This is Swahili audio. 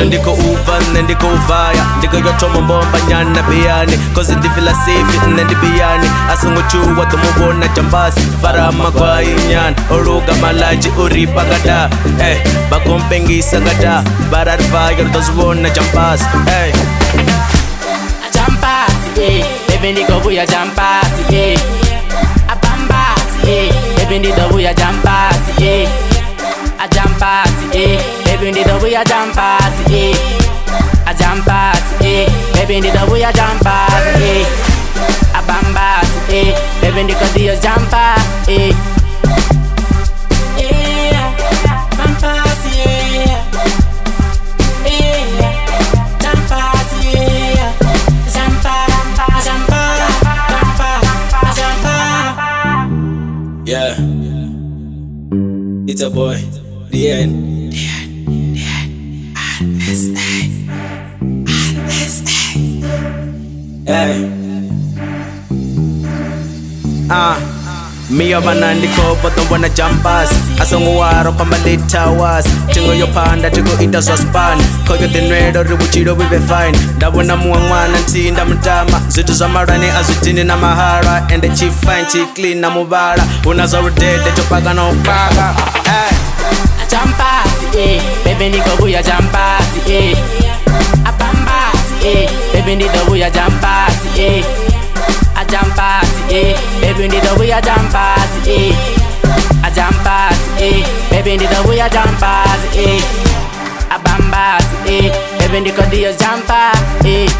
ndiko uva ndiko uvaya ndiko yothoma mbomba nyana biyani cause ndifila safe ndibiyani asunguchuwa tumubona jambasi farama kwa inyana oruga malaji uripagada bakompengisa gada bararvayo tozubona jambasi Jampasi, baby ndiko buya jampasi, abambasi, baby ndiko buya jampasi, a jampasi, baby ndiko buya jampasi, a jampasi, baby ndiko buya jampasi, abambasi, baby ndiko diyo jampasi. Yeah, it's a boy, DN. Hey. Miyo banandiko boto wana jampas asongo waro pamba litawas tingo yo panda tingo ita sospani koyo denwedo ribuchiro we be fine ndabona muwangwana ntinda mutama zitu zamarani azutini na mahara and the chief fine chief clean na mubara unazo dede topaga no paga Jampasi, baby ndiko buya jampasi, abambasi, baby ndiko buya jampasi, a jampasi, baby ndiko buya jampasi, a jampasi, baby ndiko buya jampasi, abambasi, baby ndiko diyo jampasi.